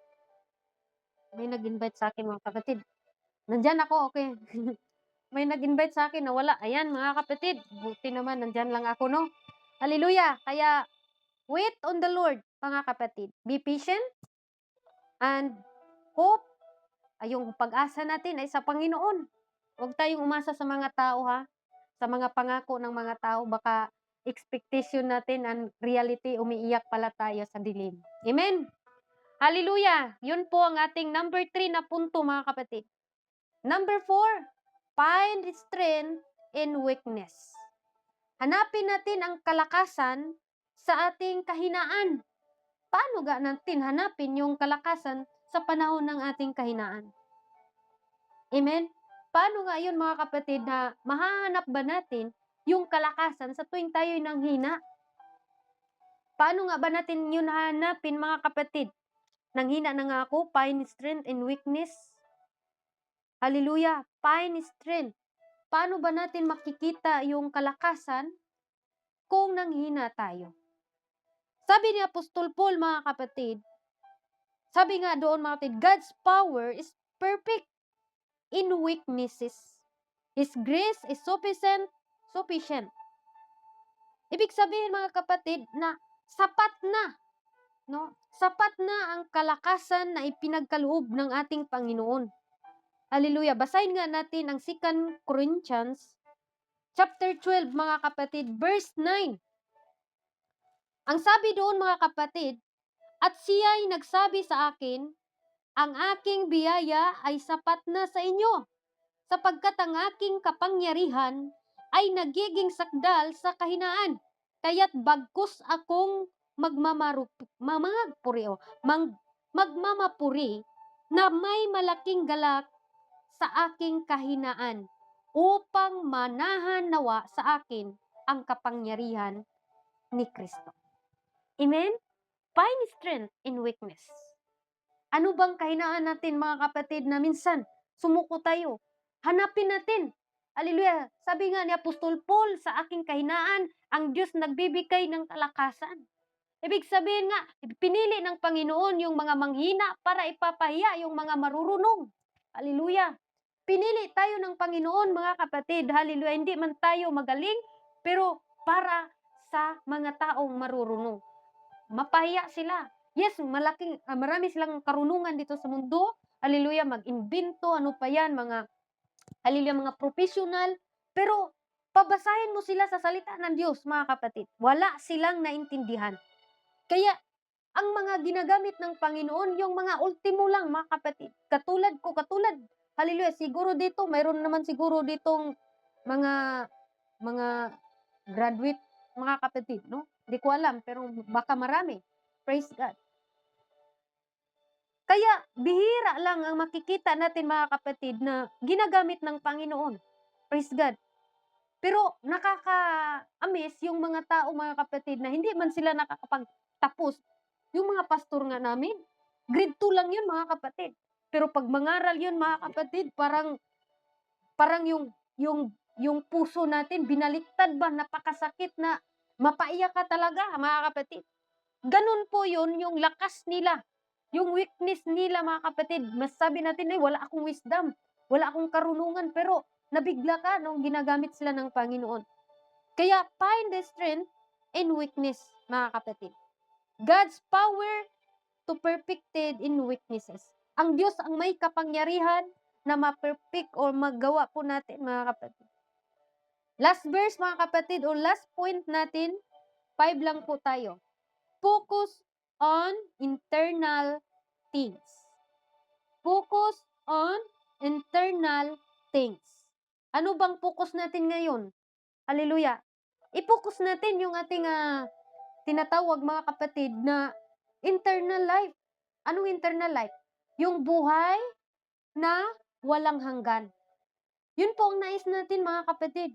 May nag-invite sa akin, mga kapatid. Nandyan ako, okay. May nag-invite sa akin, nawala. Ayan, mga kapatid, buti naman, nandyan lang ako, no? Hallelujah! Kaya, wait on the Lord, mga kapatid. Be patient and hope. Yung pag-asa natin ay sa Panginoon. Huwag tayong umasa sa mga tao, ha? Sa mga pangako ng mga tao, baka expectation natin and reality, umiiyak pala tayo sa dilim. Amen? Hallelujah! Yun po ang ating number 3 na punto, mga kapatid. Number 4, find strength in weakness. Hanapin natin ang kalakasan sa ating kahinaan. Paano natin hanapin yung kalakasan sa panahon ng ating kahinaan? Amen? Paano nga yun, mga kapatid, na mahahanap ba natin yung kalakasan sa tuwing tayo'y nanghina? Paano nga ba natin yun hahanapin, mga kapatid? Nanghina na nga ako, find strength in weakness. Hallelujah, find strength. Paano ba natin makikita yung kalakasan kung nanghina tayo? Sabi ni Apostol Paul, mga kapatid, sabi nga doon, mga kapatid, God's power is perfect in weaknesses. His grace is sufficient. Ibig sabihin, mga kapatid, na sapat na, no? Sapat na ang kalakasan na ipinagkaloob ng ating Panginoon. Hallelujah. Basahin nga natin ang 2 Corinthians chapter 12, mga kapatid, verse 9. Ang sabi doon, mga kapatid, at siya'y nagsabi sa akin, ang aking biyaya ay sapat na sa inyo, sapagkat ang aking kapangyarihan ay nagiging sakdal sa kahinaan. Kaya't bagkus akong magmamapuri na may malaking galak sa aking kahinaan upang manahan nawa sa akin ang kapangyarihan ni Kristo. Amen? Find strength in weakness. Ano bang kahinaan natin, mga kapatid, na minsan sumuko tayo? Hanapin natin. Hallelujah. Sabi nga ni Apostol Paul, sa aking kahinaan, ang Diyos nagbibigay ng kalakasan. Ibig sabihin nga, pinili ng Panginoon yung mga manghina para ipapahiya yung mga marurunong. Hallelujah. Pinili tayo ng Panginoon, mga kapatid. Hallelujah. Hindi man tayo magaling, pero para sa mga taong marurunong. Mapahiya sila. Yes, marami silang karunungan dito sa mundo. Hallelujah, mag-imbento, ano pa yan, hallelujah, mga professional. Pero, pabasahin mo sila sa salita ng Diyos, mga kapatid. Wala silang naintindihan. Kaya, ang mga ginagamit ng Panginoon, yung mga ultimo lang, mga kapatid. Katulad, hallelujah, siguro dito, mayroon naman siguro ditong mga graduate, mga kapatid, no? Hindi ko alam, pero baka marami. Praise God. Kaya, bihira lang ang makikita natin, mga kapatid, na ginagamit ng Panginoon. Praise God. Pero, nakaka-amaze yung mga tao, mga kapatid, na hindi man sila nakakapagtapos. Yung mga pastor nga namin, grade 2 lang yun, mga kapatid. Pero pag mangaral yun, mga kapatid, parang yung puso natin, binaliktad ba, napakasakit na mapaiyak ka talaga, mga kapatid. Ganun po yun, yung lakas nila, yung weakness nila, mga kapatid. Masasabi natin, wala akong wisdom, wala akong karunungan, pero nabigla ka nung ginagamit sila ng Panginoon. Kaya, find the strength in weakness, mga kapatid. God's power to perfected in weaknesses. Ang Diyos ang may kapangyarihan na ma-perfect o magawa po natin, mga kapatid. Last verse, mga kapatid, o last point natin, 5 lang po tayo. Focus on internal things. Focus on internal things. Ano bang focus natin ngayon? Hallelujah. I-focus natin yung ating tinatawag, mga kapatid, na internal life. Anong internal life? Yung buhay na walang hanggan. Yun po ang nais natin, mga kapatid.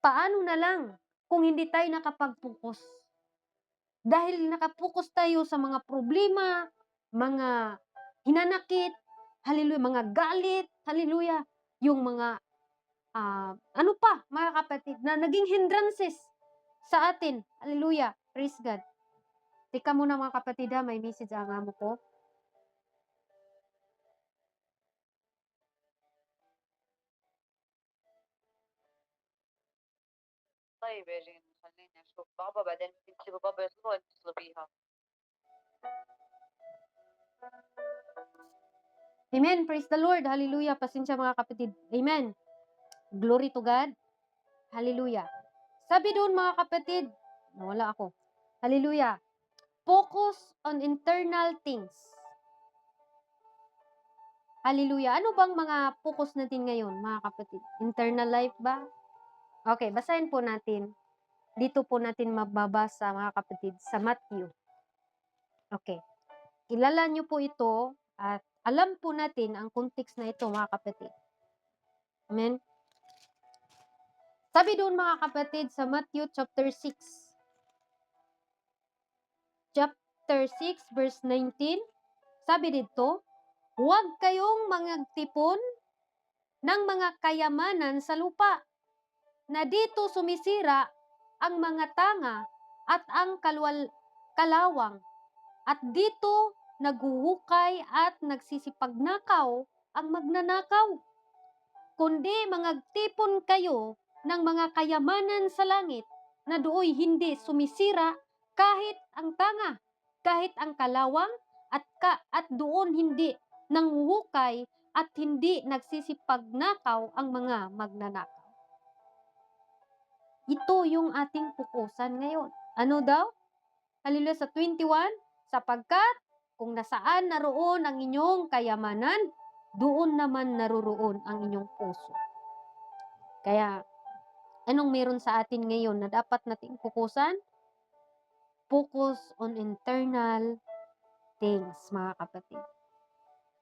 Paano na lang kung hindi tayo nakapag-focus? Dahil nakapokus tayo sa mga problema, mga hinanakit, hallelujah, mga galit, hallelujah, yung mga, ano pa, mga kapatid, na naging hindrances sa atin, hallelujah, praise God. Tika muna, mga kapatid, may message ang amo ko. طيب يا جين خليني اشوف بابا بعدين تسيبوا بابا يطلع وانت تطلبيها. Amen, praise the Lord, hallelujah, pasensya, mga kapatid, amen, glory to God, hallelujah. Sabi doon, mga kapatid, nawala ako, hallelujah, focus on internal things. Hallelujah. Ano bang mga focus natin ngayon, mga kapatid? Internal life ba? Okay, basahin po natin. Dito po natin mababasa, mga kapatid, sa Matthew. Okay. Kilala nyo po ito at alam po natin ang context na ito, mga kapatid. Amen? Sabi doon, mga kapatid, sa Matthew chapter 6. chapter 6 verse 19, sabi dito, huwag kayong magtipon ng mga kayamanan sa lupa, na dito sumisira ang mga tanga at ang kalawang, at dito naghuhukay at nagsisipagnakaw ang magnanakaw. Kundi magtipon kayo ng mga kayamanan sa langit, na dooy hindi sumisira kahit ang tanga, kahit ang kalawang, at doon hindi nanghuhukay at hindi nagsisipagnakaw ang mga magnanakaw. Ito yung ating pukusan ngayon. Ano daw? Hallelujah, sa 21, sapagkat kung nasaan naroon ang inyong kayamanan, doon naman naroroon ang inyong puso. Kaya, anong meron sa atin ngayon na dapat nating pukusan? Focus on internal things, mga kapatid.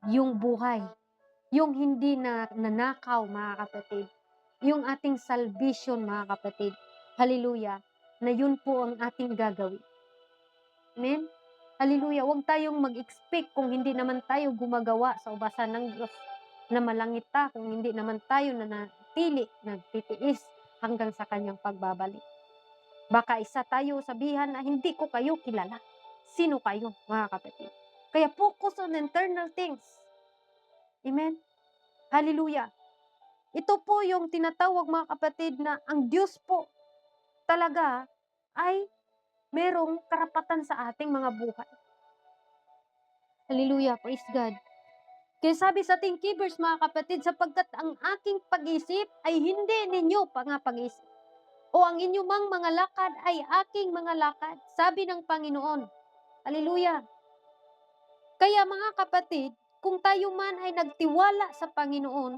Yung buhay, yung hindi na nanakaw, mga kapatid. Yung ating salvation, mga kapatid. Hallelujah, na yun po ang ating gagawin. Amen? Hallelujah. Huwag tayong mag-expect kung hindi naman tayo gumagawa sa ubasan ng Diyos na malangit ta, kung hindi naman tayo nanatili, nagtitiis hanggang sa kanyang pagbabalik. Baka isa tayo sabihan na hindi ko kayo kilala. Sino kayo, mga kapatid? Kaya focus on internal things. Amen? Hallelujah. Ito po yung tinatawag, mga kapatid, na ang Diyos po talaga ay merong karapatan sa ating mga buhay. Hallelujah, praise God. Kaya sabi sa ating keepers, mga kapatid, sapagkat ang aking pag-isip ay hindi ninyo pag-isip, o ang inyong mga lakad ay aking mga lakad, sabi ng Panginoon. Hallelujah. Kaya mga kapatid, kung tayo man ay nagtiwala sa Panginoon,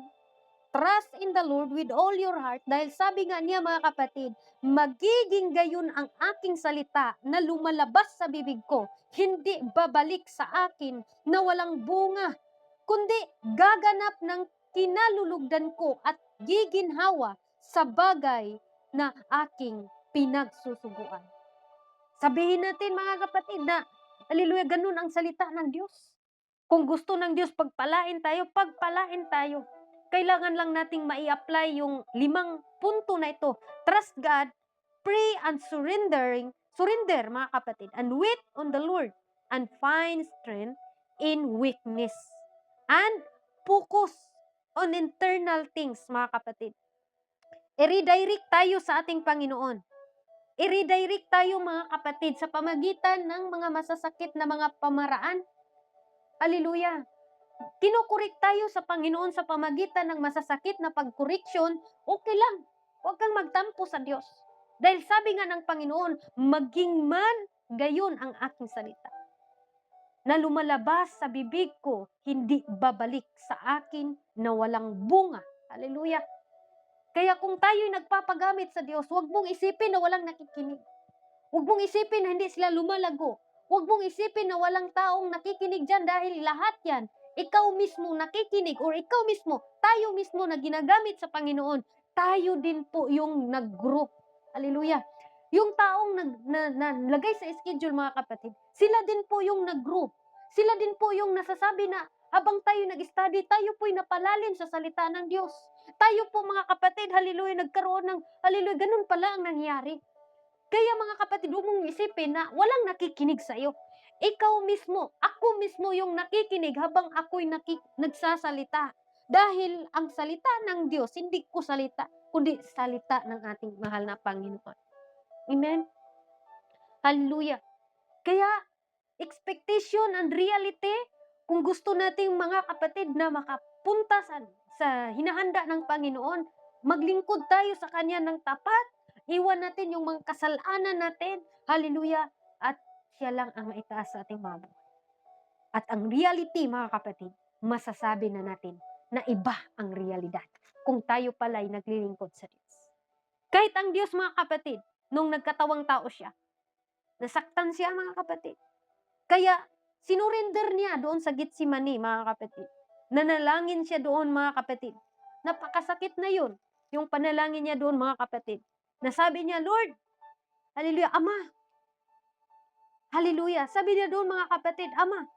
trust in the Lord with all your heart, dahil sabi nga niya, mga kapatid, magiging gayon ang aking salita na lumalabas sa bibig ko, hindi babalik sa akin na walang bunga, kundi gaganap ng kinalulugdan ko at giginhawa sa bagay na aking pinagsusubuan. Sabihin natin, mga kapatid, na hallelujah, ganun ang salita ng Diyos. Kung gusto ng Diyos pagpalain tayo, pagpalain tayo. Kailangan lang nating mai-apply yung 5 punto na ito. Trust God, pray and surrender, mga kapatid, and wait on the Lord, and find strength in weakness. And focus on internal things, mga kapatid. I-redirect tayo sa ating Panginoon. I-redirect tayo, mga kapatid, sa pamagitan ng mga masasakit na mga pamaraan. Hallelujah. Kinukurik tayo sa Panginoon sa pamagitan ng masasakit na pagkoriksyon, okay lang. Huwag kang magtampo sa Diyos. Dahil sabi nga ng Panginoon, maging man gayon ang aking salita, na lumalabas sa bibig ko, hindi babalik sa akin na walang bunga. Hallelujah. Kaya kung tayo'y nagpapagamit sa Diyos, huwag mong isipin na walang nakikinig. Huwag mong isipin na hindi sila lumalago. Huwag mong isipin na walang taong nakikinig dyan, dahil lahat yan, ikaw mismo nakikinig, or ikaw mismo, tayo mismo na ginagamit sa Panginoon, tayo din po yung nag-grow. Hallelujah. Yung taong naglagay sa schedule, mga kapatid, sila din po yung nag-grow. Sila din po yung nasasabi na habang tayo nag-study, tayo po'y napalalim sa salita ng Diyos. Tayo po, mga kapatid, hallelujah, nagkaroon ng, hallelujah, ganun pala ang nangyari. Kaya, mga kapatid, huwag mong isipin na walang nakikinig sa iyo. Ikaw mismo, ako mismo yung nakikinig habang ako'y nagsasalita. Dahil ang salita ng Diyos, hindi ko salita, kundi salita ng ating mahal na Panginoon. Amen? Hallelujah. Kaya, expectation and reality, kung gusto nating, mga kapatid, na makapunta sa hinahanda ng Panginoon, maglingkod tayo sa Kanya ng tapat, iwan natin yung mga kasalanan natin, hallelujah, at siya lang ang maitaas sa ating mga buhay. At ang reality, mga kapatid, masasabi na natin na iba ang realidad kung tayo pala'y naglilingkod sa Diyos. Kahit ang Diyos, mga kapatid, nung nagkatawang tao siya, nasaktan siya, mga kapatid. Kaya, sinurinder niya doon sa Getsemani, mga kapatid. Nanalangin siya doon, mga kapatid. Napakasakit na yun, yung panalangin niya doon, mga kapatid. Nasabi niya, Lord, hallelujah, Ama, Hallelujah. Sabi niya doon mga kapatid, Ama,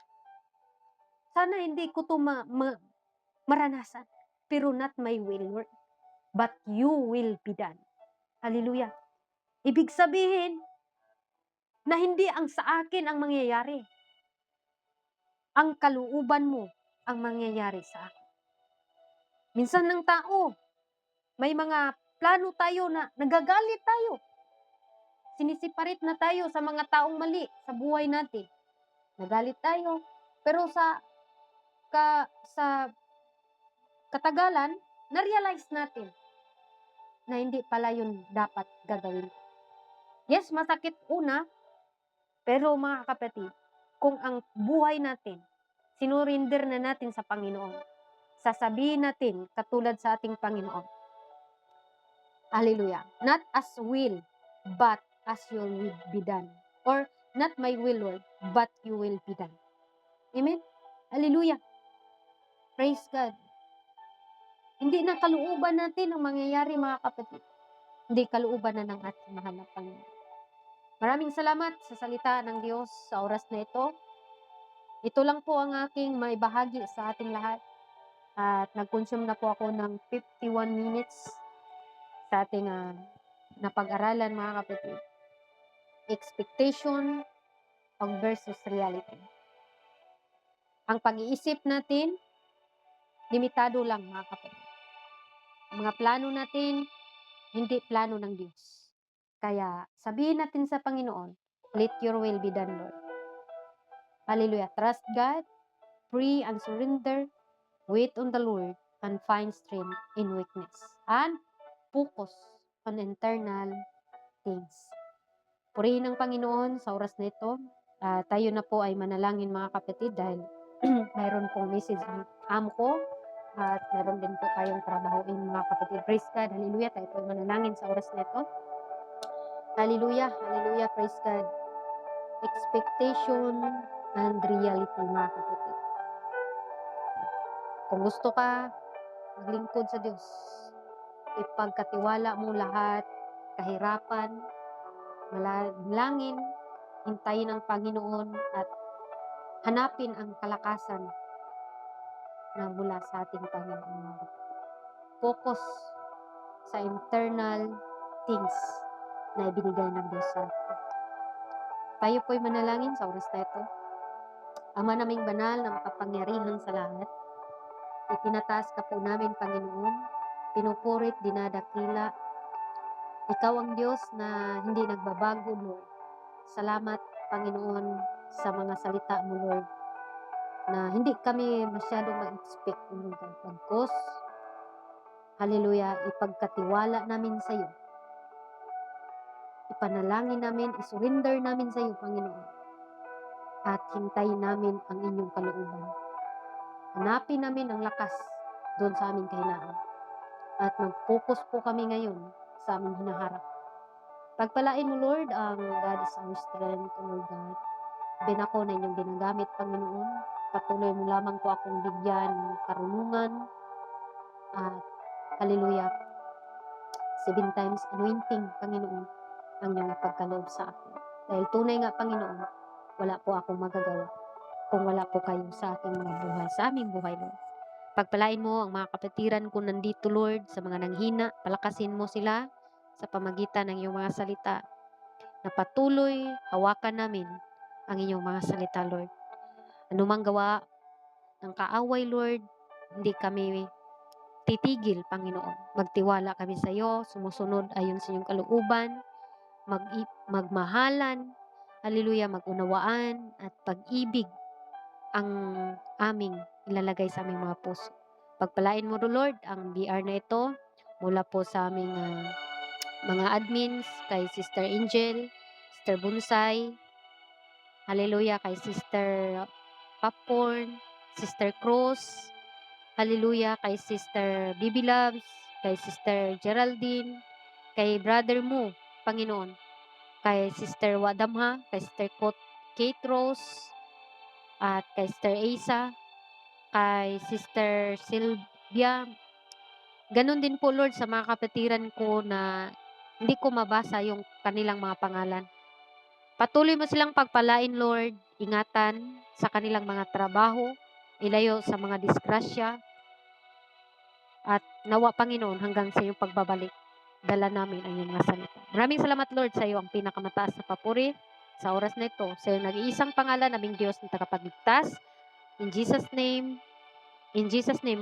sana hindi ko to maranasan. Pero not my will, Lord, but you will be done. Hallelujah. Ibig sabihin na hindi ang sa akin ang mangyayari. Ang kalooban mo ang mangyayari sa akin. Minsan ng tao, may mga plano tayo na nagagalit tayo. Sinisiparit na tayo sa mga taong mali sa buhay natin. Nagalit tayo. Pero sa katagalan, na-realize natin na hindi pala yun dapat gagawin. Yes, masakit una, pero mga kapatid, kung ang buhay natin, sinurinder na natin sa Panginoon, sasabihin natin katulad sa ating Panginoon, hallelujah, not as will, but as your will be done. Or, not my will, Lord, but you will be done. Amen? Hallelujah. Praise God. Hindi na kalooban natin ang mangyayari, mga kapatid. Hindi kalooban na ng ating mahal na Panginoon. Maraming salamat sa salita ng Diyos sa oras na ito. Ito lang po ang aking may bahagi sa ating lahat. At nag-consume na po ako ng 51 minutes sa ating napag-aralan, mga kapatid. Expectation versus reality. Ang pag-iisip natin, limitado lang, mga kapatid. Mga plano natin, hindi plano ng Diyos. Kaya sabihin natin sa Panginoon, let your will be done, Lord. Hallelujah. Trust God, pray and surrender, wait on the Lord, and find strength in weakness. And focus on internal things. Purihin ng Panginoon sa oras na ito. Tayo na po ay manalangin, mga kapatid, dahil mayroon pong message ang amo ko at mayroon din po tayong trabahoin, mga kapatid. Praise God. Hallelujah. Tayo po ay manalangin sa oras na ito. Hallelujah. Hallelujah. Praise God. Expectation and reality, mga kapatid. Kung gusto ka maglingkod sa Diyos, ipagkatiwala mo lahat, kahirapan, malangin, hintayin ang Panginoon at hanapin ang kalakasan na mula sa ating Panginoon. Focus sa internal things na ibinigay ng Diyos sa atin. Tayo po'y manalangin sa oras na ito. Ama naming banal na makapangyarihan sa lahat, itinataas ka po namin, Panginoon, pinupurit, dinadakila. Ikaw ang Diyos na hindi nagbabago, Lord. Salamat, Panginoon, sa mga salita mo, Lord, na hindi kami masyadong ma-expect, Lord. Pagkos, hallelujah, ipagkatiwala namin sa iyo. Ipanalangin namin, isurrender namin sa iyo, Panginoon. At hintayin namin ang inyong kalooban. Hanapin namin ang lakas doon sa aming kahinaan. At mag-focus po kami ngayon sa aming hinaharap. Pagpalain mo, Lord, ang God is our strength, O Lord God. Binako na inyong ginagamit, Panginoon. Patuloy mo lamang po akong bigyan ng karunungan. At hallelujah, 7 times anointing, Panginoon, ang iyong ipagkaloob sa akin. Dahil tunay nga, Panginoon, wala po akong magagawa kung wala po kayo sa aking mga buhay, sa aming buhay, Lord. Pagpalain mo ang mga kapatiran ko nandito, Lord, sa mga nanghina. Palakasin mo sila sa pamagitan ng iyong mga salita, na patuloy hawakan namin ang inyong mga salita, Lord. Anumang gawa ng kaaway, Lord, hindi kami titigil, Panginoon. Magtiwala kami sa iyo, sumusunod ayon sa iyong kalooban, magmahalan, hallelujah, magunawaan, at pag-ibig ang aming ilalagay sa aming mga puso. Pagpalain mo, Lord, ang BR na ito mula po sa aming mga admins, kay Sister Angel, Sister Bunsay, hallelujah, kay Sister Popcorn, Sister Cruz, hallelujah, kay Sister Bibi Loves, kay Sister Geraldine, kay Brother Mo, Panginoon, kay Sister Wadamha, kay Sister Kate Rose, at kay Sister Asa, kay Sister Sylvia. Ganon din po, Lord, sa mga kapatiran ko na hindi ko mabasa yung kanilang mga pangalan. Patuloy mo silang pagpalain, Lord. Ingatan sa kanilang mga trabaho, ilayo sa mga disgrasya, at nawa, Panginoon, hanggang sa iyong pagbabalik, dala namin ang iyong mga salita. Maraming salamat, Lord, sa iyo ang pinakamataas na papuri sa oras na ito. Sa iyong nag-iisang pangalan, naming Diyos na tagapagligtas. In Jesus' name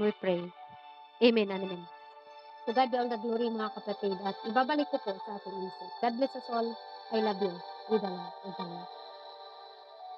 we pray. Amen and amen. To God be all the glory, mga kapatid. At ibabalik ko po sa ating insert. God bless us all. I love you. With the love of the Lord.